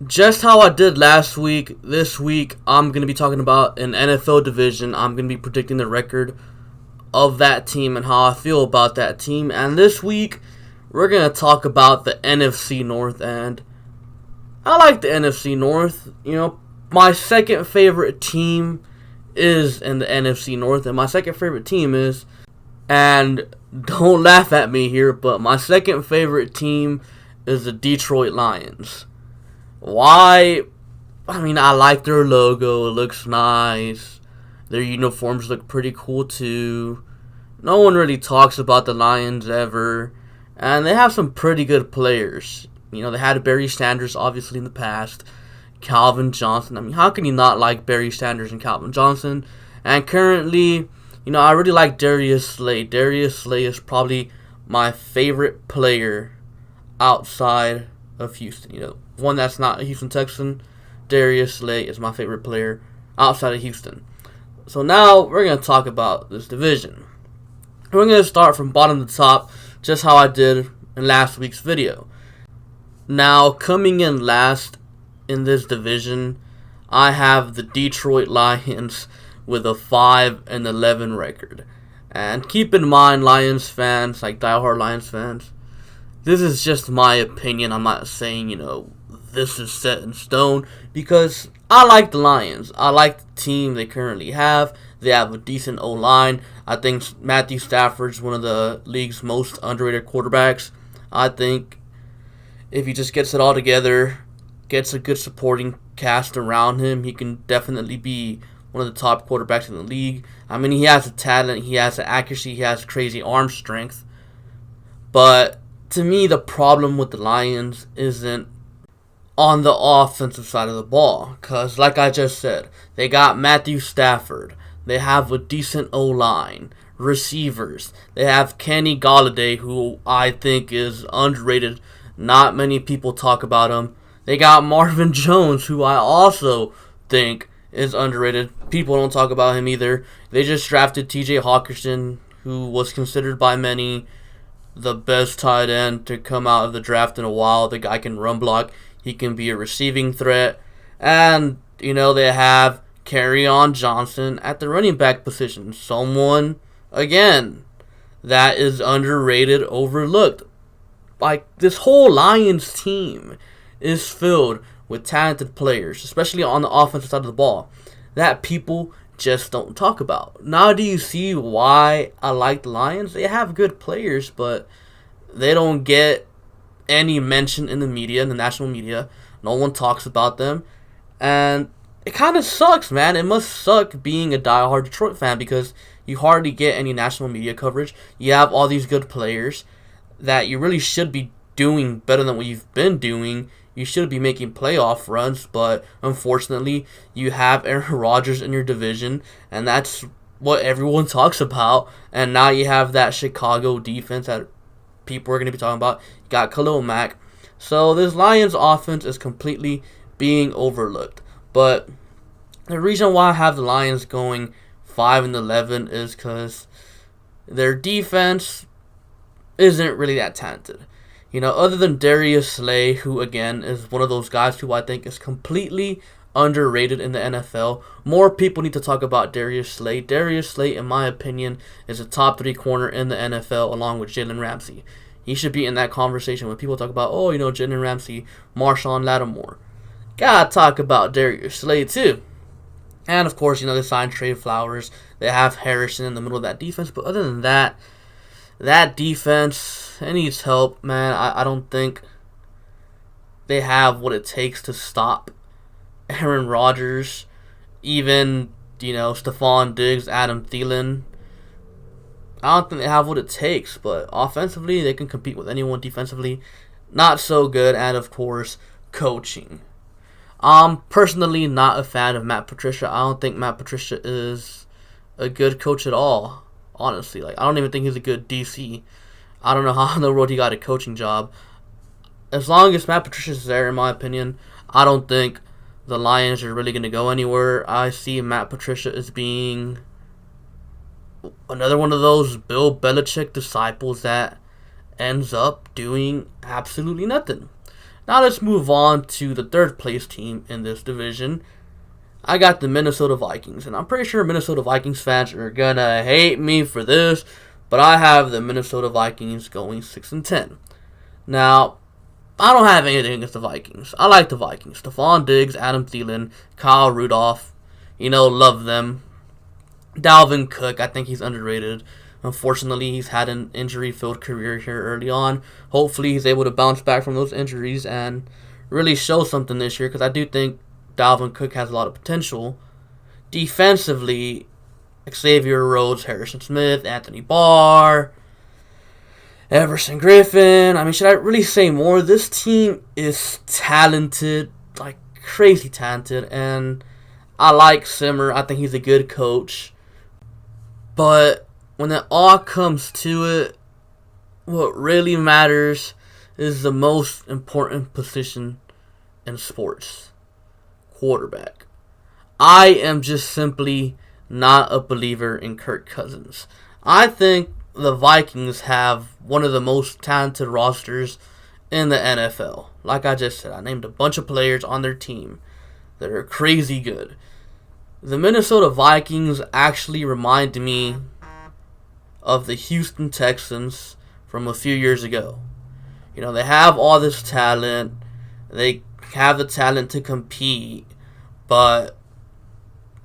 Just how I did last week, this week I'm going to be talking about an NFL division. I'm going to be predicting the record of that team and how I feel about that team. And this week, we're going to talk about the NFC North. And I like the NFC North. You know, my second favorite team is in the NFC North. And my second favorite team is, and don't laugh at me here, but my second favorite team is the Detroit Lions. Why? I mean, I like their logo. It looks nice. Their uniforms look pretty cool too. No one really talks about the Lions ever. And they have some pretty good players. You know, they had Barry Sanders, obviously, in the past. Calvin Johnson. I mean, how can you not like Barry Sanders and Calvin Johnson? And currently, you know, I really like Darius Slay. Darius Slay is probably my favorite player outside of Houston. You know, one that's not a Houston Texan. Darius Slay is my favorite player outside of Houston. So now we're going to talk about this division. We're going to start from bottom to top, just how I did in last week's video. Now, coming in last in this division, I have the Detroit Lions with a 5-11 record. And keep in mind, Lions fans, like diehard Lions fans, this is just my opinion. I'm not saying, you know, this is set in stone, because I like the Lions. I like the team they currently have. They have a decent O-line. I think Matthew Stafford's one of the league's most underrated quarterbacks. I think if he just gets it all together, gets a good supporting cast around him, he can definitely be one of the top quarterbacks in the league. I mean, he has the talent, he has the accuracy, he has crazy arm strength. But to me, the problem with the Lions isn't on the offensive side of the ball. Because, like I just said, they got Matthew Stafford. They have a decent O-line. Receivers. They have Kenny Golladay, who I think is underrated. Not many people talk about him. They got Marvin Jones, who I also think is underrated. People don't talk about him either. They just drafted TJ Hawkinson, who was considered by many the best tight end to come out of the draft in a while. The guy can run block. He can be a receiving threat. And, you know, they have Kerryon Johnson at the running back position. Someone, again, that is underrated, overlooked. Like, this whole Lions team is filled with talented players, especially on the offensive side of the ball, that people just don't talk about. Now, do you see why I like the Lions? They have good players, but they don't get any mention in the media, in the national media. No one talks about them. And it kind of sucks, man. It must suck being a diehard Detroit fan, because you hardly get any national media coverage. You have all these good players that you really should be doing better than what you've been doing. You should be making playoff runs, but unfortunately, you have Aaron Rodgers in your division, and that's what everyone talks about. And now you have that Chicago defense that people are going to be talking about. You got Khalil Mack. So this Lions offense is completely being overlooked. But the reason why I have the Lions going 5-11 is because their defense isn't really that talented. You know, other than Darius Slay, who again is one of those guys who I think is completely underrated in the NFL. More people need to talk about Darius Slay. Darius Slay, in my opinion, is a top 3 corner in the NFL along with Jalen Ramsey. He should be in that conversation when people talk about, oh, you know, Jalen Ramsey, Marshawn Lattimore. Gotta talk about Darius Slay too. And of course, you know, they signed Trey Flowers. They have Harrison in the middle of that defense. But other than that, that defense, it needs help, man. I don't think they have what it takes to stop Aaron Rodgers, even, you know, Stephon Diggs, Adam Thielen. I don't think they have what it takes, but offensively, they can compete with anyone. Defensively, not so good. And of course, coaching. I'm personally not a fan of Matt Patricia. I don't think Matt Patricia is a good coach at all, honestly. Like, I don't even think he's a good DC. I don't know how in the world he got a coaching job. As long as Matt Patricia's there, in my opinion, I don't think the Lions are really going to go anywhere. I see Matt Patricia as being another one of those Bill Belichick disciples that ends up doing absolutely nothing. Now let's move on to the third place team in this division. I got the Minnesota Vikings, and I'm pretty sure Minnesota Vikings fans are gonna hate me for this, but I have the Minnesota Vikings going 6-10. Now, I don't have anything against the Vikings. I like the Vikings. Stephon Diggs, Adam Thielen, Kyle Rudolph, love them. Dalvin Cook, I think he's underrated. Unfortunately, he's had an injury-filled career here early on. Hopefully, he's able to bounce back from those injuries and really show something this year, because I do think Dalvin Cook has a lot of potential. Defensively, Xavier Rhodes, Harrison Smith, Anthony Barr, Everson Griffin. I mean, should I really say more? This team is talented, like crazy talented, and I like Simmer. I think he's a good coach. But when it all comes to it, what really matters is the most important position in sports: quarterback. I am just simply not a believer in Kirk Cousins. I think the Vikings have one of the most talented rosters in the NFL. Like I just said, I named a bunch of players on their team that are crazy good. The Minnesota Vikings actually remind me of the Houston Texans from a few years ago. They have all this talent. They have the talent to compete, but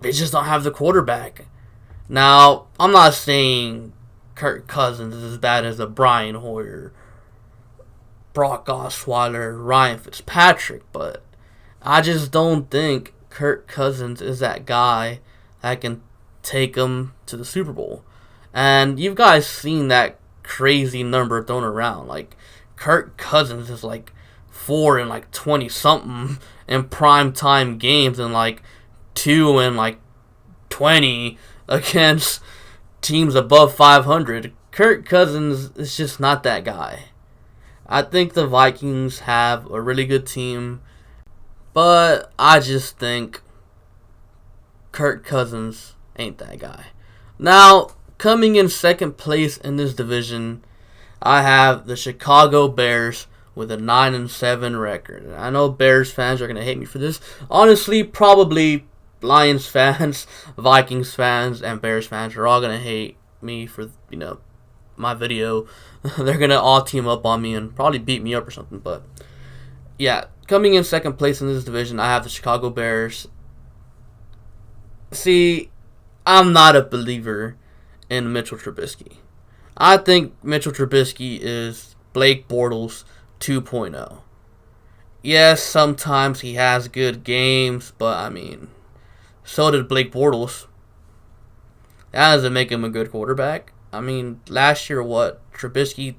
they just don't have the quarterback. Now, I'm not saying Kirk Cousins is as bad as a Brian Hoyer, Brock Osweiler, Ryan Fitzpatrick, but I just don't think Kirk Cousins is that guy that can take them to the Super Bowl. And you guys seen that crazy number thrown around. Like, Kirk Cousins is like 4 and like 20 something in prime time games, and like 2 and like 20 against teams above 500. Kirk Cousins is just not that guy. I think the Vikings have a really good team, but I just think Kirk Cousins ain't that guy. Now, coming in second place in this division, I have the Chicago Bears with a 9-7 record. And I know Bears fans are going to hate me for this. Honestly, probably Lions fans, Vikings fans, and Bears fans are all going to hate me for, my video. They're going to all team up on me and probably beat me up or something. But, yeah, coming in second place in this division, I have the Chicago Bears. See, I'm not a believer in Mitchell Trubisky. I think Mitchell Trubisky is Blake Bortles 2.0. Yes, sometimes he has good games, but I mean, so did Blake Bortles. That doesn't make him a good quarterback. I mean, last year, Trubisky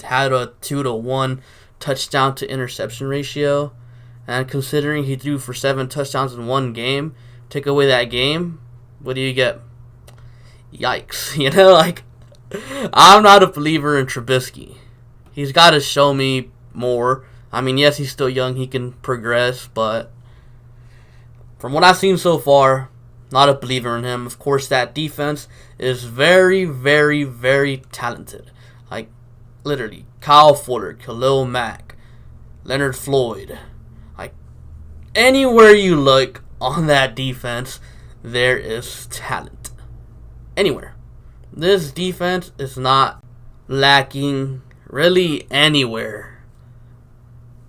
had a 2-to-1 touchdown to interception ratio, and considering he threw for 7 touchdowns in one game, take away that game, what do you get? Yikes. I'm not a believer in Trubisky. He's got to show me more. I mean, yes, he's still young. He can progress, but from what I've seen so far, not a believer in him. Of course, that defense is very, very, very talented. Like, literally, Kyle Fuller, Khalil Mack, Leonard Floyd. Like, anywhere you look on that defense, there is talent. Anywhere. This defense is not lacking really anywhere.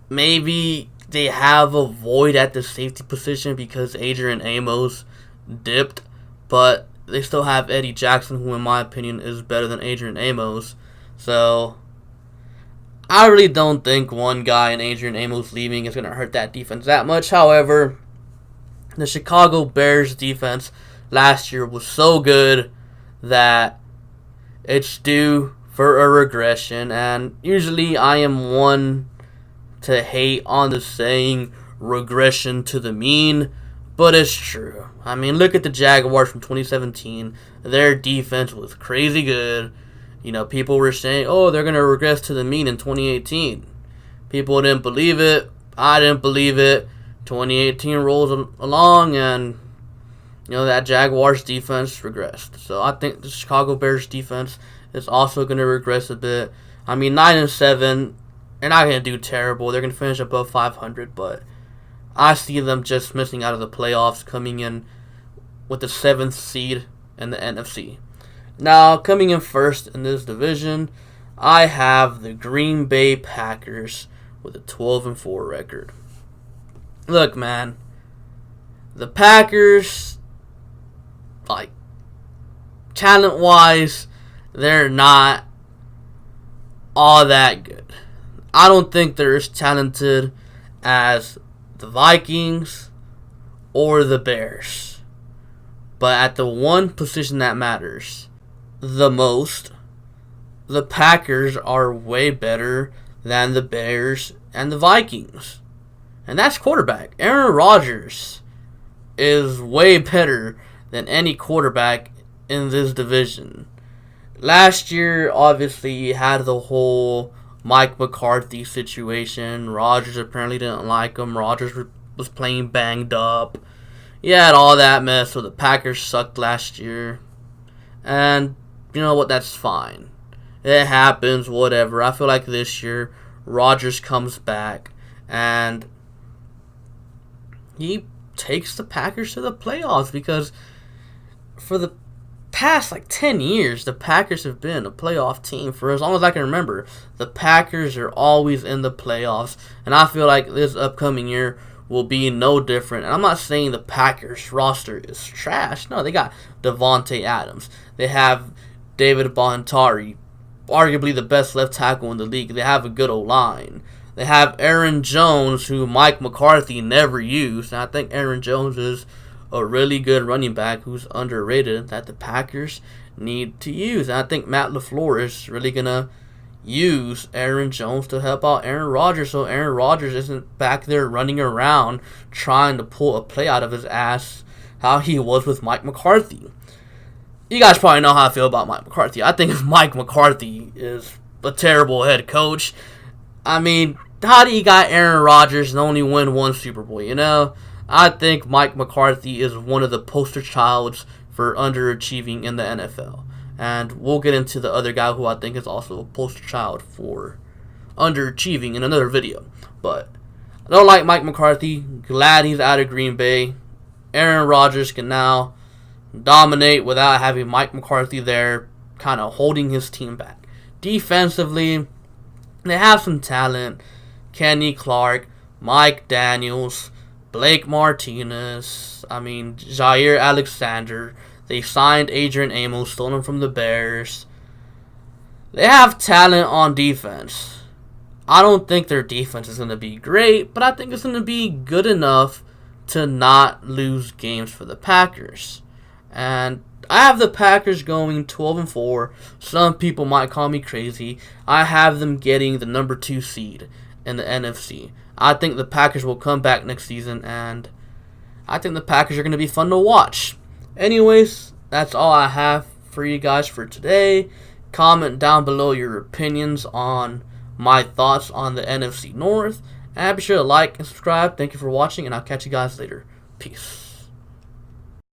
Maybe they have a void at the safety position because Adrian Amos dipped, but they still have Eddie Jackson, who in my opinion is better than Adrian Amos. So I really don't think one guy in Adrian Amos leaving is going to hurt that defense that much. However, the Chicago Bears defense last year was so good that it's due for a regression, and usually I am one to hate on the saying regression to the mean, but it's true. I mean, look at the Jaguars from 2017. Their defense was crazy good. People were saying, oh, they're going to regress to the mean in 2018. People didn't believe it. I didn't believe it. 2018 rolls along, and that Jaguars defense regressed. So I think the Chicago Bears defense is also going to regress a bit. I mean, 9-7, they're not going to do terrible. They're going to finish above 500, but I see them just missing out of the playoffs, coming in with the 7th seed in the NFC. Now, coming in first in this division, I have the Green Bay Packers with a 12-4 record. Look, man, the Packers, like, talent-wise, they're not all that good. I don't think they're as talented as the Vikings or the Bears. But at the one position that matters the most, the Packers are way better than the Bears and the Vikings. And that's quarterback. Aaron Rodgers is way better than any quarterback in this division. Last year, obviously, you had the whole Mike McCarthy situation. Rodgers apparently didn't like him. Rodgers was playing banged up. You had all that mess, so the Packers sucked last year. And you know what? That's fine. It happens, whatever. I feel like this year, Rodgers comes back, and he takes the Packers to the playoffs, because for the past 10 years, the Packers have been a playoff team for as long as I can remember. The Packers are always in the playoffs, and I feel like this upcoming year will be no different. And I'm not saying the Packers roster is trash. No, they got Devontae Adams. They have David Bontari, arguably the best left tackle in the league. They have a good O-line. They have Aaron Jones, who Mike McCarthy never used. And I think Aaron Jones is a really good running back who's underrated that the Packers need to use. And I think Matt LaFleur is really going to use Aaron Jones to help out Aaron Rodgers, so Aaron Rodgers isn't back there running around trying to pull a play out of his ass how he was with Mike McCarthy. You guys probably know how I feel about Mike McCarthy. I think Mike McCarthy is a terrible head coach. I mean, how do you got Aaron Rodgers and only win one Super Bowl, you know? I think Mike McCarthy is one of the poster childs for underachieving in the NFL. And we'll get into the other guy who I think is also a poster child for underachieving in another video. But I don't like Mike McCarthy. Glad he's out of Green Bay. Aaron Rodgers can now dominate without having Mike McCarthy there, kind of holding his team back. Defensively, they have some talent. Kenny Clark, Mike Daniels, Blake Martinez, Jair Alexander. They signed Adrian Amos, stole him from the Bears. They have talent on defense. I don't think their defense is going to be great, but I think it's going to be good enough to not lose games for the Packers. And I have the Packers going 12-4. Some people might call me crazy. I have them getting the number 2 seed in the NFC. I think the Packers will come back next season, and I think the Packers are going to be fun to watch. Anyways, that's all I have for you guys for today. Comment down below your opinions on my thoughts on the NFC North. And be sure to like and subscribe. Thank you for watching, and I'll catch you guys later. Peace.